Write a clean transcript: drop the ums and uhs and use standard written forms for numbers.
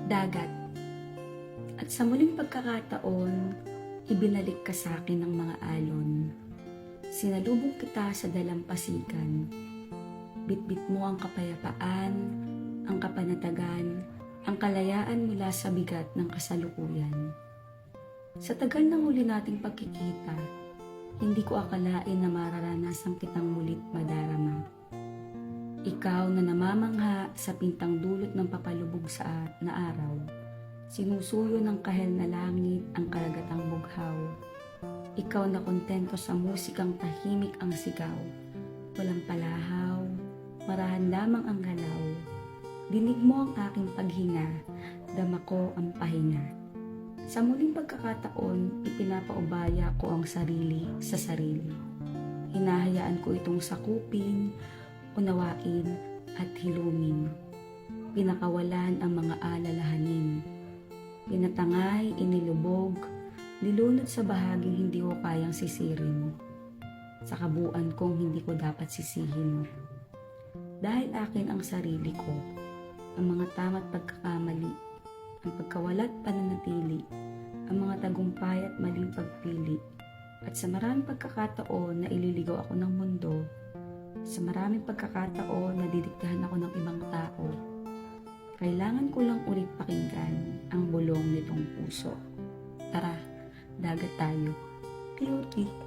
Dagat. At sa muling pagkakataon, ibinalik ka sa akin ng mga alon. Sinalubong kita sa dalampasikan. Bitbit mo ang kapayapaan, ang kapanatagan, ang kalayaan mula sa bigat ng kasalukuyan. Sa tagal ng huli nating pagkikita, hindi ko akalain na mararanasan kitang mulit madarama. Ikaw na namamangha sa pintang dulot ng papalubog na araw, sinusuyo ng kahel na langit ang karagatang bughaw. Ikaw na kontento sa musikang tahimik ang sigaw, walang palahaw, marahan lamang ang galaw. Dinig mo ang aking paghinga, dama ko ang pahinga. Sa muling pagkakataon, ipinapaubaya ko ang sarili sa sarili. Hinahayaan ko itong sakupin, unawain at hilumin. Pinakawalan ang mga alalahanin. Pinatangay, inilubog, nilunod sa bahaging hindi ko kayang sisirin. Sa kabuuan kong hindi ko dapat sisihin. Dahil akin ang sarili ko, ang mga tama't pagkakamali, ang pagkawalat pananatili, ang mga tagumpay at maling pagpili, at sa maraming pagkakataon na ililigaw ako ng mundo, sa maraming pagkakataon na didiktahan ako ng ibang tao, kailangan ko lang ulit pakinggan ang bulong nitong puso. Tara, dagat tayo. Cute.